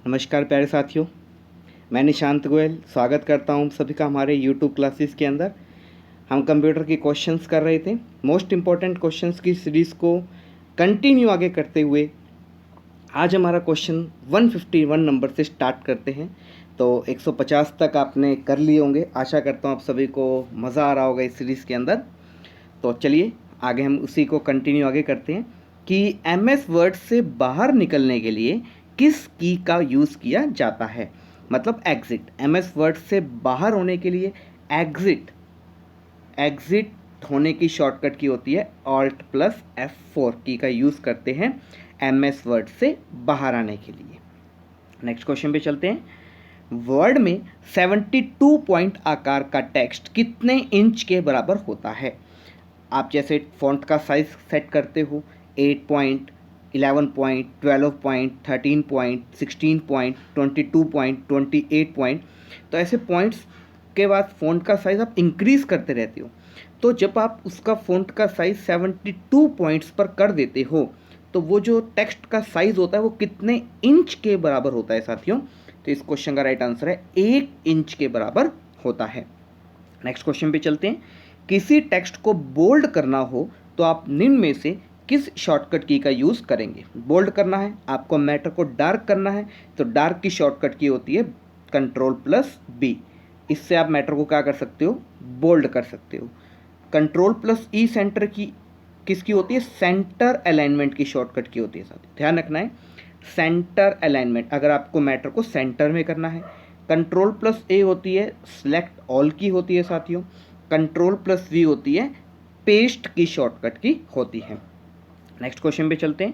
नमस्कार प्यारे साथियों, मैं निशांत गोयल स्वागत करता हूं सभी का हमारे यूट्यूब क्लासेस के अंदर। हम कंप्यूटर के क्वेश्चंस कर रहे थे। मोस्ट इम्पॉर्टेंट क्वेश्चंस की सीरीज़ को कंटिन्यू आगे करते हुए आज हमारा क्वेश्चन 151 नंबर से स्टार्ट करते हैं। तो 150 तक आपने कर लिए होंगे। आशा करता हूँ आप सभी को मज़ा आ रहा होगा इस सीरीज़ के अंदर। तो चलिए आगे हम उसी को कंटिन्यू आगे करते हैं कि MS वर्ड से बाहर निकलने के लिए किस की का यूज़ किया जाता है। मतलब एग्ज़िट, MS वर्ड से बाहर होने के लिए एग्ज़िट होने की शॉर्टकट की होती है Alt+F4 की का यूज़ करते हैं MS वर्ड से बाहर आने के लिए। नेक्स्ट क्वेश्चन पे चलते हैं। वर्ड में 72 पॉइंट आकार का टेक्स्ट कितने इंच के बराबर होता है। आप जैसे फ़ॉन्ट का साइज़ सेट करते हो 8 point, 11 point, 12 point, 13 point, 16 point, 22 point, 28 point, तो ऐसे पॉइंट्स के बाद फ़ॉन्ट का साइज़ आप इंक्रीज़ करते रहते हो। तो जब आप उसका फ़ॉन्ट का साइज़ 72 पॉइंट्स पर कर देते हो तो वो जो टेक्स्ट का साइज़ होता है वो कितने इंच के बराबर होता है साथियों। तो इस क्वेश्चन का राइट आंसर है 1 इंच के बराबर होता है। नेक्स्ट क्वेश्चन पे चलते हैं। किसी टेक्स्ट को बोल्ड करना हो तो आप निम्न में से किस शॉर्टकट की का यूज़ करेंगे। बोल्ड करना है, आपको मैटर को डार्क करना है, तो डार्क की शॉर्टकट की होती है Ctrl+B। इससे आप मैटर को क्या कर सकते हो, बोल्ड कर सकते हो। Ctrl+E सेंटर की किसकी होती है, सेंटर अलाइनमेंट की शॉर्टकट की होती है। साथ ध्यान रखना है, सेंटर अलाइनमेंट अगर आपको मैटर को सेंटर में करना है। Ctrl+A होती है सिलेक्ट ऑल की होती है साथियों। Ctrl+V होती है पेस्ट की शॉर्टकट की होती है। नेक्स्ट क्वेश्चन पे चलते हैं।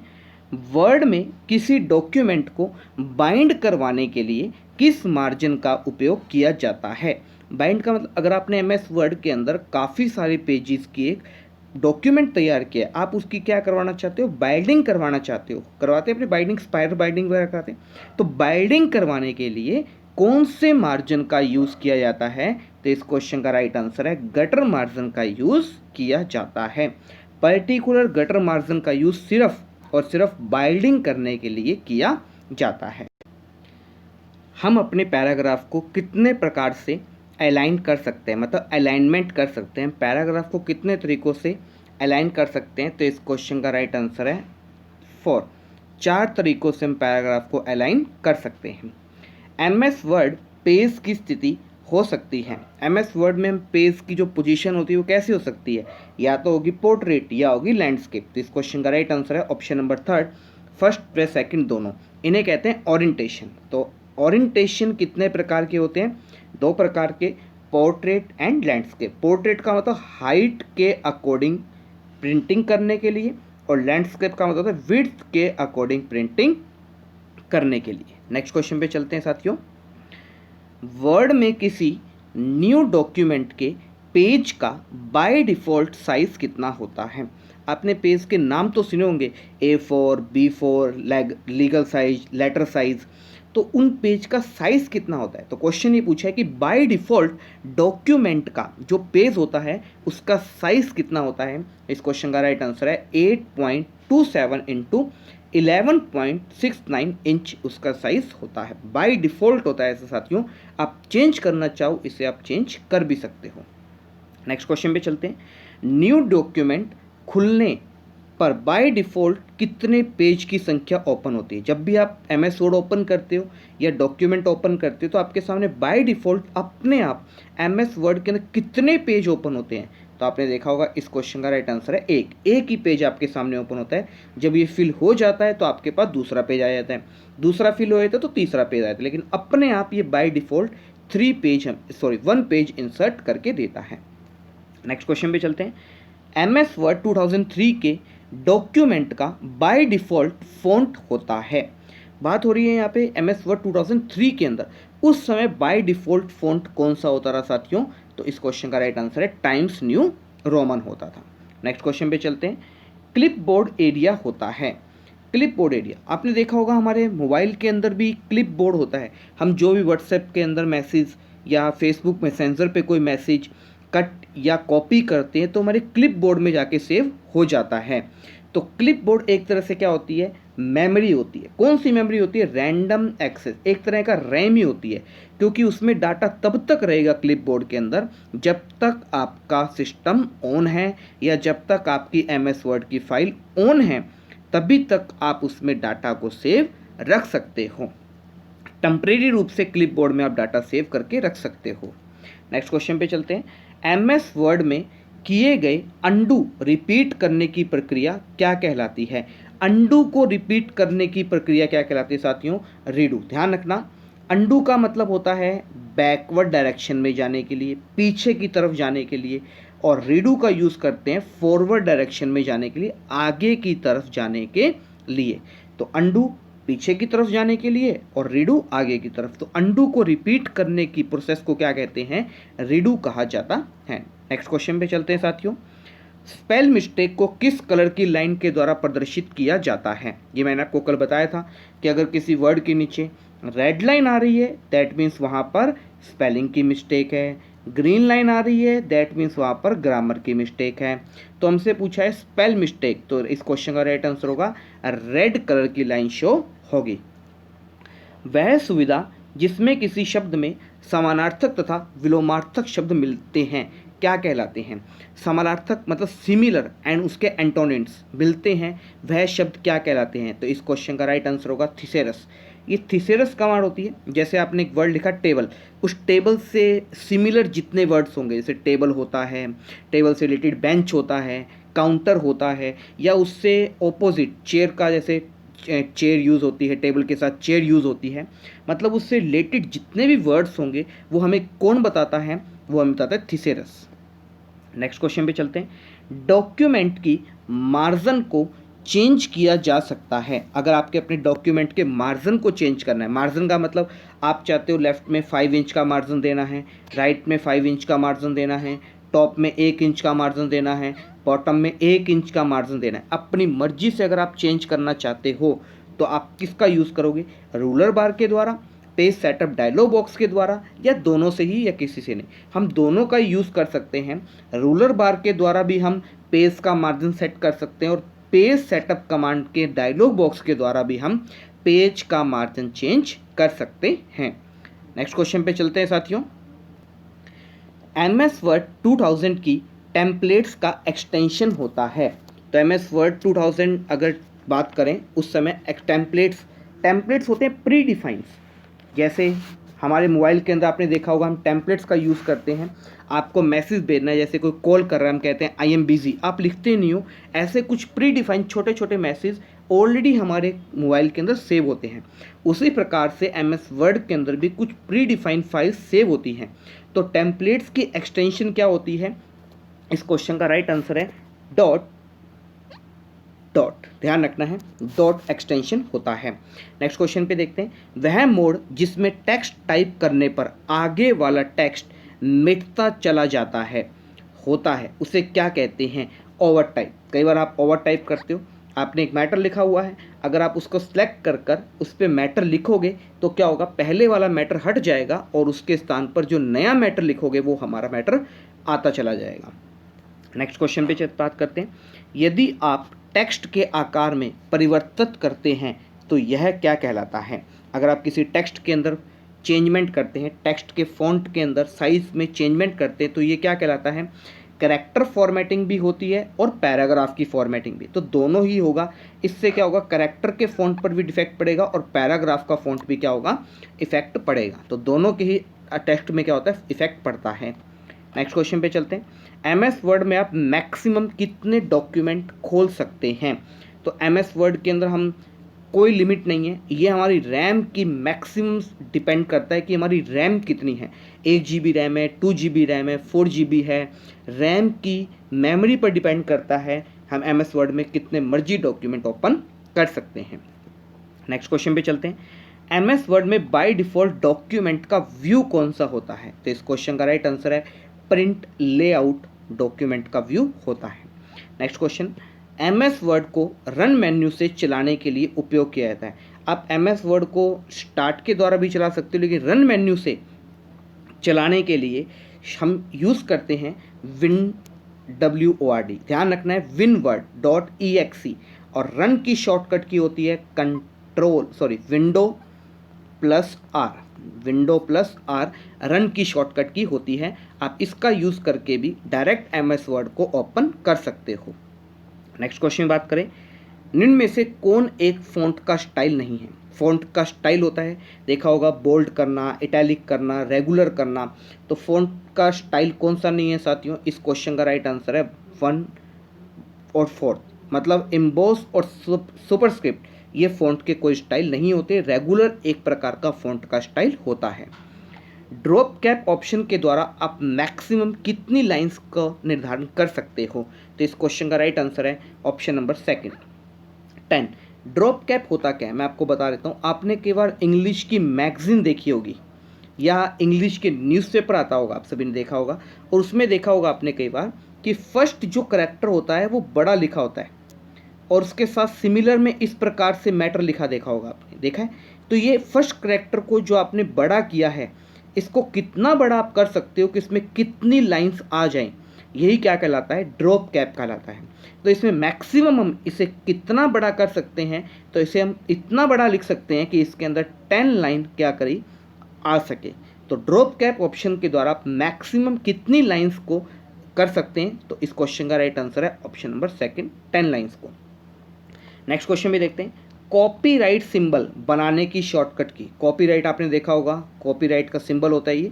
वर्ड में किसी डॉक्यूमेंट को बाइंड करवाने के लिए किस मार्जिन का उपयोग किया जाता है। बाइंड का मतलब अगर आपने MS वर्ड के अंदर काफ़ी सारे पेजेस की एक डॉक्यूमेंट तैयार किया, आप उसकी क्या करवाना चाहते हो, बाइंडिंग करवाना चाहते हो, करवाते अपनी बाइंडिंग, स्पाइरल बाइंडिंग वगैरह कराते हैं। तो बाइंडिंग करवाने के लिए कौन से मार्जिन का यूज़ किया जाता है। तो इस क्वेश्चन का राइट आंसर है गटर मार्जिन का यूज़ किया जाता है। पर्टिकुलर गटर मार्जिन का यूज़ सिर्फ और सिर्फ बाइंडिंग करने के लिए किया जाता है। हम अपने पैराग्राफ को कितने प्रकार से अलाइन कर सकते हैं, मतलब अलाइनमेंट कर सकते हैं, पैराग्राफ को कितने तरीक़ों से अलाइन कर सकते हैं। तो इस क्वेश्चन का राइट आंसर है 4। 4 तरीक़ों से हम पैराग्राफ को अलाइन कर सकते हैं। MS वर्ड पेज की स्थिति हो सकती है। MS वर्ड में हम पेज की जो पोजीशन होती है वो कैसी हो सकती है, या तो होगी पोर्ट्रेट या होगी लैंडस्केप। तो इस क्वेश्चन का राइट आंसर है option number 3, first plus second दोनों। इन्हें कहते हैं ओरिएंटेशन। तो ओरिएंटेशन कितने प्रकार के होते हैं, 2 प्रकार के, पोर्ट्रेट एंड लैंडस्केप। पोर्ट्रेट का मतलब हाइट के अकॉर्डिंग प्रिंटिंग करने के लिए, और लैंडस्केप का मतलब है विड्थ के अकॉर्डिंग प्रिंटिंग करने के लिए। नेक्स्ट क्वेश्चन पे चलते हैं साथियों। वर्ड में किसी न्यू डॉक्यूमेंट के पेज का बाय डिफ़ॉल्ट साइज़ कितना होता है। आपने पेज के नाम तो सुने होंगे, A4, B4, legal size, letter size. तो उन पेज का साइज़ कितना होता है। तो क्वेश्चन ये पूछा है कि बाय डिफ़ॉल्ट डॉक्यूमेंट का जो पेज होता है उसका साइज़ कितना होता है। इस क्वेश्चन का राइट आंसर है 8.27 इंटू 11.69 इंच उसका साइज़ होता है। बाय डिफ़ॉल्ट होता है ऐसे साथियों, आप चेंज करना चाहो इसे आप चेंज कर भी सकते हो। नेक्स्ट क्वेश्चन पे चलते हैं। न्यू डॉक्यूमेंट खुलने पर बाय डिफ़ॉल्ट कितने पेज की संख्या ओपन होती है। जब भी आप MS वर्ड ओपन करते हो या डॉक्यूमेंट ओपन करते हो तो आपके सामने बाय डिफ़ॉल्ट अपने आप MS वर्ड के अंदर कितने पेज ओपन होते हैं। तो आपने देखा होगा इस क्वेश्चन का राइट आंसर है एक ही पेज आपके सामने ओपन होता है। जब ये फिल हो जाता है तो आपके पास दूसरा पेज आ जाता है, दूसरा फिल हो जाता है तो तीसरा पेज आ जाता है, लेकिन अपने आप ये बाय डिफ़ॉल्ट 1 पेज इंसर्ट करके देता है। नेक्स्ट क्वेश्चन पे चलते हैं। MS वर्ड 2003 के डॉक्यूमेंट का बाय डिफ़ॉल्ट फ़ॉन्ट होता है। बात हो रही है यहाँ पे MS वर्ड 2003 के अंदर उस समय बाय डिफ़ॉल्ट फ़ॉन्ट कौन सा होता रहा साथियों। तो इस क्वेश्चन का राइट आंसर है टाइम्स न्यू रोमन होता था। नेक्स्ट क्वेश्चन पे चलते हैं। क्लिपबोर्ड एरिया होता है। क्लिपबोर्ड एरिया आपने देखा होगा हमारे मोबाइल के अंदर भी क्लिपबोर्ड होता है। हम जो भी व्हाट्सएप के अंदर मैसेज या फेसबुक मैसेंजर पे कोई मैसेज कट या कॉपी करते हैं तो हमारे क्लिपबोर्ड में जाके सेव हो जाता है। तो क्लिपबोर्ड एक तरह से क्या होती है, मेमोरी होती है। कौन सी मेमोरी होती है? रैंडम एक्सेस, एक तरह का रैम ही होती है, क्योंकि उसमें डाटा तब तक रहेगा क्लिपबोर्ड के अंदर जब तक आपका सिस्टम ऑन है या जब तक आपकी MS वर्ड की फाइल ऑन है, तभी तक आप उसमें डाटा को सेव रख सकते हो। टेम्परेरी रूप से क्लिपबोर्ड में आप डाटा सेव करके रख सकते हो। नेक्स्ट क्वेश्चन पे चलते हैं। MS वर्ड में किए गए अंडू रिपीट करने की प्रक्रिया क्या कहलाती है? अंडू को रिपीट करने की प्रक्रिया क्या कहलाती है साथियों? रीडू। ध्यान रखना, अंडू का मतलब होता है बैकवर्ड डायरेक्शन में जाने के लिए, पीछे की तरफ जाने के लिए, और रीडू का यूज़ करते हैं फॉरवर्ड डायरेक्शन में जाने के लिए, आगे की तरफ जाने के लिए। तो अंडू पीछे की तरफ जाने के लिए और रीडू आगे की तरफ। तो अंडू को रिपीट करने की प्रोसेस को क्या कहते हैं? रीडू कहा जाता है। नेक्स्ट क्वेश्चन पे चलते हैं साथियों। स्पेल मिस्टेक को किस कलर की लाइन के द्वारा प्रदर्शित किया जाता है? ये मैंने आपको कल बताया था कि अगर किसी वर्ड के नीचे रेड लाइन आ रही है दैट मीन्स वहाँ पर स्पेलिंग की मिस्टेक है, ग्रीन लाइन आ रही है दैट मीन्स वहाँ पर ग्रामर की मिस्टेक है। तो हमसे पूछा है स्पेल मिस्टेक, तो इस क्वेश्चन का राइट आंसर होगा रेड कलर की लाइन शो होगी। वह सुविधा जिसमें किसी शब्द में समानार्थक तथा विलोमार्थक शब्द मिलते हैं क्या कहलाते हैं? समानार्थक मतलब सिमिलर एंड उसके एंटोनिम्स मिलते हैं, वह शब्द क्या कहलाते हैं? तो इस क्वेश्चन का राइट आंसर होगा थिसेरस। ये थिसेरस का मान होती है, जैसे आपने एक वर्ड लिखा टेबल, उस टेबल से सिमिलर जितने वर्ड्स होंगे, जैसे टेबल होता है, टेबल से रिलेटेड बेंच होता है, काउंटर होता है, या उससे ऑपोजिट चेयर का, जैसे चेयर यूज़ होती है, टेबल के साथ चेयर यूज़ होती है, मतलब उससे रिलेटेड जितने भी वर्ड्स होंगे वो हमें कौन बताता है? वो हमें बताता है थिसेरस। नेक्स्ट क्वेश्चन पे चलते हैं। डॉक्यूमेंट की मार्जिन को चेंज किया जा सकता है। अगर आपके अपने डॉक्यूमेंट के मार्जिन को चेंज करना है, मार्जिन का मतलब आप चाहते हो लेफ्ट में 5 इंच का मार्जिन देना है, राइट में 5 इंच का मार्जिन देना है, टॉप में 1 इंच का मार्जिन देना है, बॉटम में 1 इंच का मार्जिन देना है, अपनी मर्जी से अगर आप चेंज करना चाहते हो तो आप किसका यूज़ करोगे? रूलर बार के द्वारा, पेज सेटअप डायलॉग बॉक्स के द्वारा, या दोनों से ही, या किसी से नहीं? हम दोनों का यूज़ कर सकते हैं। रूलर बार के द्वारा भी हम पेज का मार्जिन सेट कर सकते हैं और पेज सेटअप कमांड के डायलॉग बॉक्स के द्वारा भी हम पेज का मार्जिन चेंज कर सकते हैं। नेक्स्ट क्वेश्चन पे चलते हैं साथियों। MS वर्ड 2000 की टेम्पलेट्स का एक्सटेंशन होता है। तो MS वर्ड 2000 अगर बात करें उस समय टेम्पलेट्स होते हैं प्री डिफाइंस। जैसे हमारे मोबाइल के अंदर आपने देखा होगा हम टेम्पलेट्स का यूज़ करते हैं। आपको मैसेज भेजना है, जैसे कोई कॉल कर रहा है, हम कहते हैं आई एम बिजी, आप लिखते नहीं हो, ऐसे कुछ प्री डिफाइंड छोटे छोटे मैसेज ऑलरेडी हमारे मोबाइल के अंदर सेव होते हैं। उसी प्रकार से MS वर्ड के अंदर भी कुछ प्री डिफाइंड फाइल्स सेव होती हैं। तो टेम्पलेट्स की एक्सटेंशन क्या होती है? इस क्वेश्चन का राइट आंसर है डॉट। ध्यान रखना है, डॉट एक्सटेंशन होता है। नेक्स्ट क्वेश्चन पे देखते हैं। वह मोड जिसमें टेक्स्ट टाइप करने पर आगे वाला टेक्स्ट मिटता चला जाता है होता है उसे क्या कहते हैं? Over type. कई बार आप ओवर टाइप करते हो, आपने एक मैटर लिखा हुआ है, अगर आप उसको सिलेक्ट कर कर उस पर मैटर लिखोगे तो क्या होगा? पहले वाला मैटर हट जाएगा और उसके स्थान पर जो नया मैटर लिखोगे वो हमारा मैटर आता चला जाएगा। नेक्स्ट क्वेश्चन पे बात करते हैं। यदि आप टेक्स्ट के आकार में परिवर्तित करते हैं तो यह क्या कहलाता है? अगर आप किसी टेक्स्ट के अंदर चेंजमेंट करते हैं, टेक्स्ट के फॉन्ट के अंदर साइज में चेंजमेंट करते हैं तो ये क्या कहलाता है? कैरेक्टर फॉर्मेटिंग भी होती है और पैराग्राफ की फॉर्मेटिंग भी, तो दोनों ही होगा। इससे क्या होगा? कैरेक्टर के फॉन्ट पर भी डिफेक्ट पड़ेगा और पैराग्राफ का फॉन्ट भी क्या होगा? इफेक्ट पड़ेगा। तो दोनों के ही टेक्स्ट में क्या होता है? इफेक्ट पड़ता है। नेक्स्ट क्वेश्चन पे चलते हैं। MS वर्ड में आप मैक्सिमम कितने डॉक्यूमेंट खोल सकते हैं? तो MS वर्ड के अंदर हम कोई लिमिट नहीं है, ये हमारी रैम की मैक्सिमम डिपेंड करता है कि हमारी रैम कितनी है। 1 GB रैम है, 2 GB रैम है, 4 GB है, रैम की मेमोरी पर डिपेंड करता है हम MS वर्ड में कितने मर्जी डॉक्यूमेंट ओपन कर सकते हैं। नेक्स्ट क्वेश्चन पे चलते हैं। MS वर्ड में बाय डिफ़ॉल्ट डॉक्यूमेंट का व्यू कौन सा होता है? तो इस क्वेश्चन का राइट आंसर है प्रिंट लेआउट डॉक्यूमेंट का व्यू होता है। Next question. MS वर्ड को रन मेन्यू से चलाने के लिए उपयोग किया जाता है। आप MS वर्ड को स्टार्ट के द्वारा भी चला सकते हो, लेकिन रन मेन्यू से चलाने के लिए हम यूज़ करते हैं WinWord। ध्यान रखना है WinWord.exe और रन की शॉर्टकट की होती है window plus R. Window plus R run की शॉर्टकट की होती है। आप इसका यूज़ करके भी डायरेक्ट एमएस वर्ड को ओपन कर सकते हो। नेक्स्ट क्वेश्चन बात करें, निम्न में से कौन एक फ़ॉन्ट का स्टाइल नहीं है? फ़ॉन्ट का स्टाइल होता है, देखा होगा, बोल्ड करना, इटैलिक करना, रेगुलर करना। तो फ़ॉन्ट का स्टाइल कौन सा नहीं है साथियों? इस क्वेश्चन का राइट आंसर है 1 और 4, मतलब एम्बोस और सुपरस्क्रिप्ट, ये फ़ॉन्ट के कोई स्टाइल नहीं होते। रेगुलर एक प्रकार का फ़ॉन्ट का स्टाइल होता है। ड्रॉप कैप ऑप्शन के द्वारा आप मैक्सिमम कितनी लाइंस का निर्धारण कर सकते हो? तो इस क्वेश्चन का राइट आंसर है option number second, 10। Drop cap होता क्या है मैं आपको बता देता हूँ। आपने कई बार इंग्लिश की मैगजीन देखी होगी या इंग्लिश के न्यूज़पेपर आता होगा, आप सभी ने देखा होगा, और उसमें देखा होगा आपने कई बार कि फर्स्ट जो करैक्टर होता है वो बड़ा लिखा होता है और उसके साथ सिमिलर में इस प्रकार से मैटर लिखा देखा होगा, आपने देखा है। तो ये फर्स्ट करैक्टर को जो आपने बड़ा किया है, इसको कितना बड़ा आप कर सकते हो कि इसमें कितनी लाइंस आ जाएं, यही क्या कहलाता है? ड्रॉप कैप कहलाता है। तो इसमें मैक्सिमम हम इसे कितना बड़ा कर सकते हैं? तो इसे हम इतना बड़ा लिख सकते हैं कि इसके अंदर 10 लाइन क्या करी आ सके। तो ड्रॉप कैप ऑप्शन के द्वारा आप मैक्सिमम कितनी लाइंस को कर सकते हैं? तो इस क्वेश्चन का राइट आंसर है ऑप्शन नंबर सेकंड, 10 लाइंस को। नेक्स्ट क्वेश्चन भी देखते हैं, कॉपीराइट सिंबल बनाने की शॉर्टकट की। कॉपीराइट आपने देखा होगा, कॉपीराइट का सिंबल होता है ये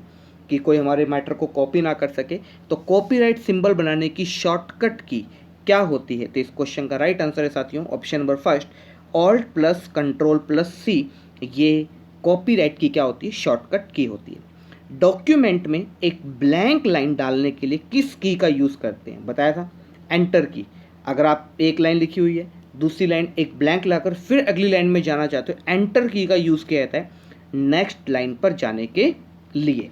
कि कोई हमारे मैटर को कॉपी ना कर सके। तो कॉपीराइट सिंबल बनाने की शॉर्टकट की क्या होती है? तो इस क्वेश्चन का राइट आंसर है साथियों option number first, alt plus control plus C. ये कॉपीराइट की क्या होती है? शॉर्टकट की होती है। डॉक्यूमेंट में एक ब्लैंक लाइन डालने के लिए किस की का यूज़ करते हैं? बताया था, एंटर की। अगर आप एक लाइन लिखी हुई है, दूसरी लाइन एक ब्लैंक लाकर फिर अगली लाइन में जाना चाहते हो, एंटर की का यूज़ किया जाता है नेक्स्ट लाइन पर जाने के लिए।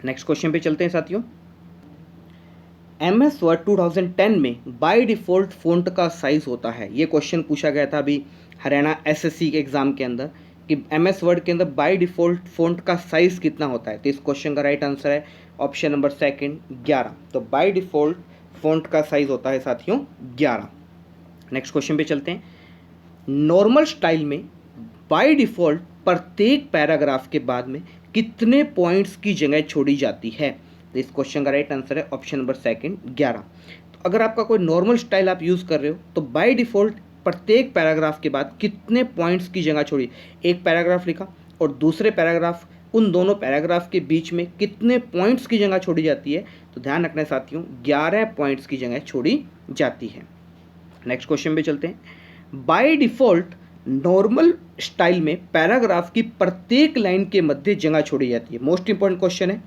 नेक्स्ट क्वेश्चन पे चलते हैं साथियों। एमएस वर्ड 2010 में बाय डिफ़ॉल्ट फ़ॉन्ट का साइज़ होता है। ये क्वेश्चन पूछा गया था अभी हरियाणा एसएससी के एग्ज़ाम के अंदर कि एमएस वर्ड के अंदर बाय डिफ़ॉल्ट फ़ॉन्ट का साइज़ कितना होता है? तो इस क्वेश्चन का राइट आंसर है ऑप्शन नंबर सेकंड, 11। तो बाय डिफ़ॉल्ट फ़ॉन्ट का साइज़ होता है साथियों 11। नेक्स्ट क्वेश्चन पे चलते हैं। नॉर्मल स्टाइल में बाय डिफ़ॉल्ट प्रत्येक पैराग्राफ के बाद में कितने पॉइंट्स की जगह छोड़ी जाती है? तो इस क्वेश्चन का राइट आंसर है ऑप्शन नंबर सेकंड, 11। तो अगर आपका कोई नॉर्मल स्टाइल आप यूज़ कर रहे हो तो बाय डिफ़ॉल्ट प्रत्येक पैराग्राफ के बाद कितने पॉइंट्स की जगह छोड़ी? एक पैराग्राफ लिखा और दूसरे पैराग्राफ, उन दोनों पैराग्राफ के बीच में कितने पॉइंट्स की जगह छोड़ी जाती है? तो ध्यान रखना है साथियों, 11 पॉइंट्स की जगह छोड़ी जाती है। नेक्स्ट क्वेश्चन पे चलते हैं। बाय डिफ़ॉल्ट नॉर्मल स्टाइल में पैराग्राफ की प्रत्येक लाइन के मध्य जगह छोड़ी जाती है। मोस्ट इंपॉर्टेंट क्वेश्चन है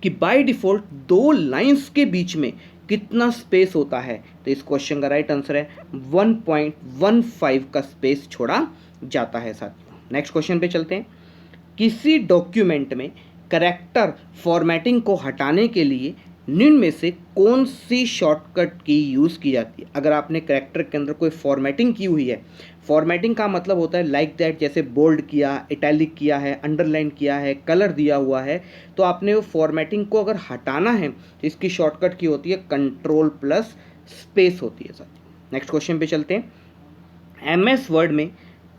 कि बाय डिफ़ॉल्ट दो लाइंस के बीच में कितना स्पेस होता है? तो इस क्वेश्चन का राइट आंसर है 1.15 का स्पेस छोड़ा जाता है साथियों। नेक्स्ट क्वेश्चन पे चलते हैं। किसी डॉक्यूमेंट में करैक्टर फॉर्मेटिंग को हटाने के लिए निम्न में से कौन सी शॉर्टकट की यूज़ की जाती है? अगर आपने करैक्टर के अंदर कोई फॉर्मेटिंग की हुई है, फॉर्मेटिंग का मतलब होता है लाइक दैट, जैसे बोल्ड किया, इटैलिक किया है, अंडरलाइन किया है, कलर दिया हुआ है, तो आपने वो फॉर्मेटिंग को अगर हटाना है तो इसकी शॉर्टकट की होती है कंट्रोल प्लस स्पेस होती है साथियों। नेक्स्ट क्वेश्चन पे चलते हैं। एमएस वर्ड में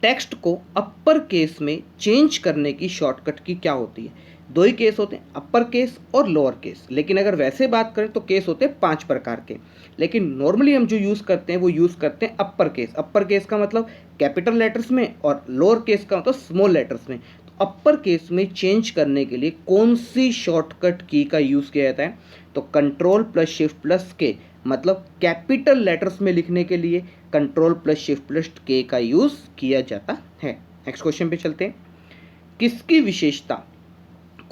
टेक्स्ट को अपर केस में चेंज करने की शॉर्टकट की क्या होती है? दो ही केस होते हैं, अपर केस और लोअर केस, लेकिन अगर वैसे बात करें तो केस होते हैं 5 प्रकार के, लेकिन नॉर्मली हम जो यूज़ करते हैं वो यूज़ करते हैं अपर केस। अपर केस का मतलब कैपिटल लेटर्स में और लोअर केस का मतलब स्मॉल लेटर्स में। तो अपर केस में चेंज करने के लिए कौन सी शॉर्टकट की का यूज़ किया जाता है? तो कंट्रोल प्लस शिफ्ट प्लस के, मतलब कैपिटल लेटर्स में लिखने के लिए कंट्रोल प्लस शिफ्ट प्लस के का यूज़ किया जाता है। नेक्स्ट क्वेश्चन पे चलते हैं। किसकी विशेषता,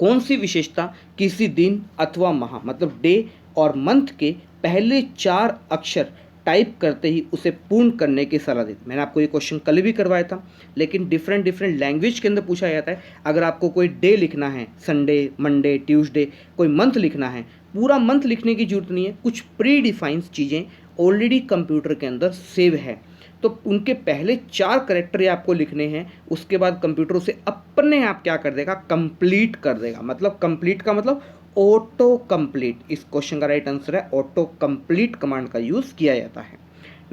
कौन सी विशेषता किसी दिन अथवा माह, मतलब डे और मंथ के पहले 4 अक्षर टाइप करते ही उसे पूर्ण करने की सलाह देती? मैंने आपको ये क्वेश्चन कल भी करवाया था, लेकिन डिफरेंट लैंग्वेज के अंदर पूछा जाता है। अगर आपको कोई डे लिखना है, संडे, मंडे, ट्यूसडे, कोई मंथ लिखना है, पूरा मंथ लिखने की जरूरत नहीं है, कुछ प्री डिफाइंस चीज़ें ऑलरेडी कंप्यूटर के अंदर सेव है, तो उनके पहले 4 कैरेक्टर आपको लिखने हैं, उसके बाद कंप्यूटर उसे अपने आप क्या कर देगा? कंप्लीट कर देगा। मतलब कंप्लीट का मतलब ऑटो कंप्लीट। इस क्वेश्चन का राइट आंसर है ऑटो कंप्लीट कमांड का यूज़ किया जाता है।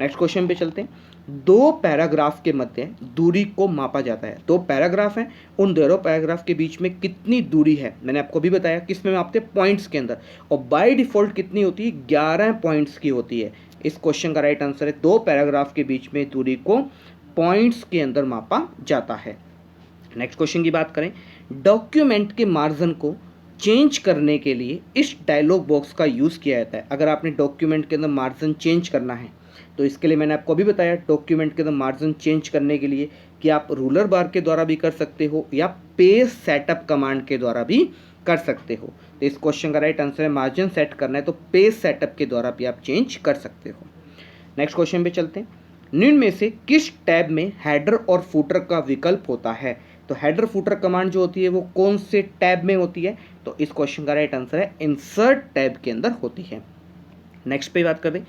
नेक्स्ट क्वेश्चन पे चलते हैं। दो पैराग्राफ के मध्य दूरी को मापा जाता है। दो पैराग्राफ हैं, उन दोनों पैराग्राफ के बीच में कितनी दूरी है, मैंने आपको भी बताया किस में मापते हैं, पॉइंट्स के अंदर, और बाय डिफॉल्ट कितनी होती है, 11 पॉइंट्स की होती है। इस क्वेश्चन का राइट आंसर है दो पैराग्राफ के बीच में दूरी को पॉइंट्स के अंदर मापा जाता है। नेक्स्ट क्वेश्चन की बात करें, डॉक्यूमेंट के मार्जिन को चेंज करने के लिए इस डायलॉग बॉक्स का यूज़ किया जाता है। अगर आपने डॉक्यूमेंट के अंदर मार्जिन चेंज करना है तो इसके लिए मैंने आपको अभी बताया डॉक्यूमेंट के अंदर मार्जिन चेंज करने के लिए कि आप रूलर बार के द्वारा भी कर सकते हो या पेज सेटअप कमांड के द्वारा भी कर सकते हो। तो इस क्वेश्चन का राइट आंसर है मार्जिन सेट करना है तो पेज सेटअप के द्वारा भी आप चेंज कर सकते हो। नेक्स्ट क्वेश्चन पे चलते हैं। निम्न में से किस टैब में हेडर और फुटर का विकल्प होता है। तो हेडर फुटर कमांड जो होती है वो कौन से टैब में होती है, तो इस क्वेश्चन का राइट आंसर है इंसर्ट टैब के अंदर होती है। नेक्स्ट पे बात करें,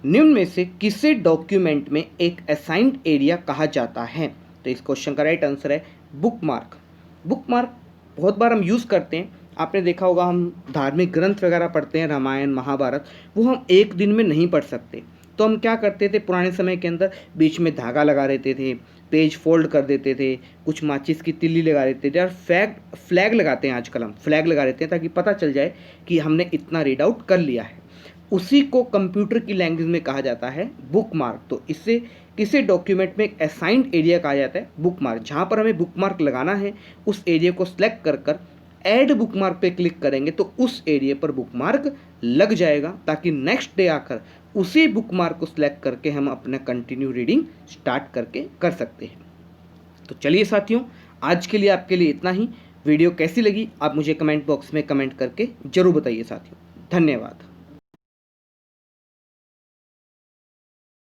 निम्न में से किसे डॉक्यूमेंट में एक असाइंड एरिया कहा जाता है। तो इस क्वेश्चन का राइट आंसर है बुकमार्क। बुकमार्क बहुत बार हम यूज़ करते हैं, आपने देखा होगा हम धार्मिक ग्रंथ वगैरह पढ़ते हैं, रामायण महाभारत, वो हम एक दिन में नहीं पढ़ सकते, तो हम क्या करते थे पुराने समय के अंदर, बीच में धागा लगा देते थे, पेज फोल्ड कर देते थे, कुछ माचिस की तिल्ली लगा देते थे, और फ्लैग लगाते हैं, आजकल हम फ्लैग लगा देते हैं ताकि पता चल जाए कि हमने इतना रीड आउट कर लिया है। उसी को कंप्यूटर की लैंग्वेज में कहा जाता है बुकमार्क। तो इससे किसी डॉक्यूमेंट में एक असाइंड एरिया कहा जाता है बुकमार्क। जहाँ पर हमें बुकमार्क लगाना है उस एरिया को सिलेक्ट कर ऐड बुकमार्क पे क्लिक करेंगे तो उस एरिया पर बुकमार्क लग जाएगा, ताकि नेक्स्ट डे आकर उसी बुकमार्क को सिलेक्ट करके हम अपना कंटिन्यू रीडिंग स्टार्ट करके कर सकते हैं। तो चलिए साथियों, आज के लिए आपके लिए इतना ही। वीडियो कैसी लगी आप मुझे कमेंट बॉक्स में कमेंट करके जरूर बताइए साथियों। धन्यवाद।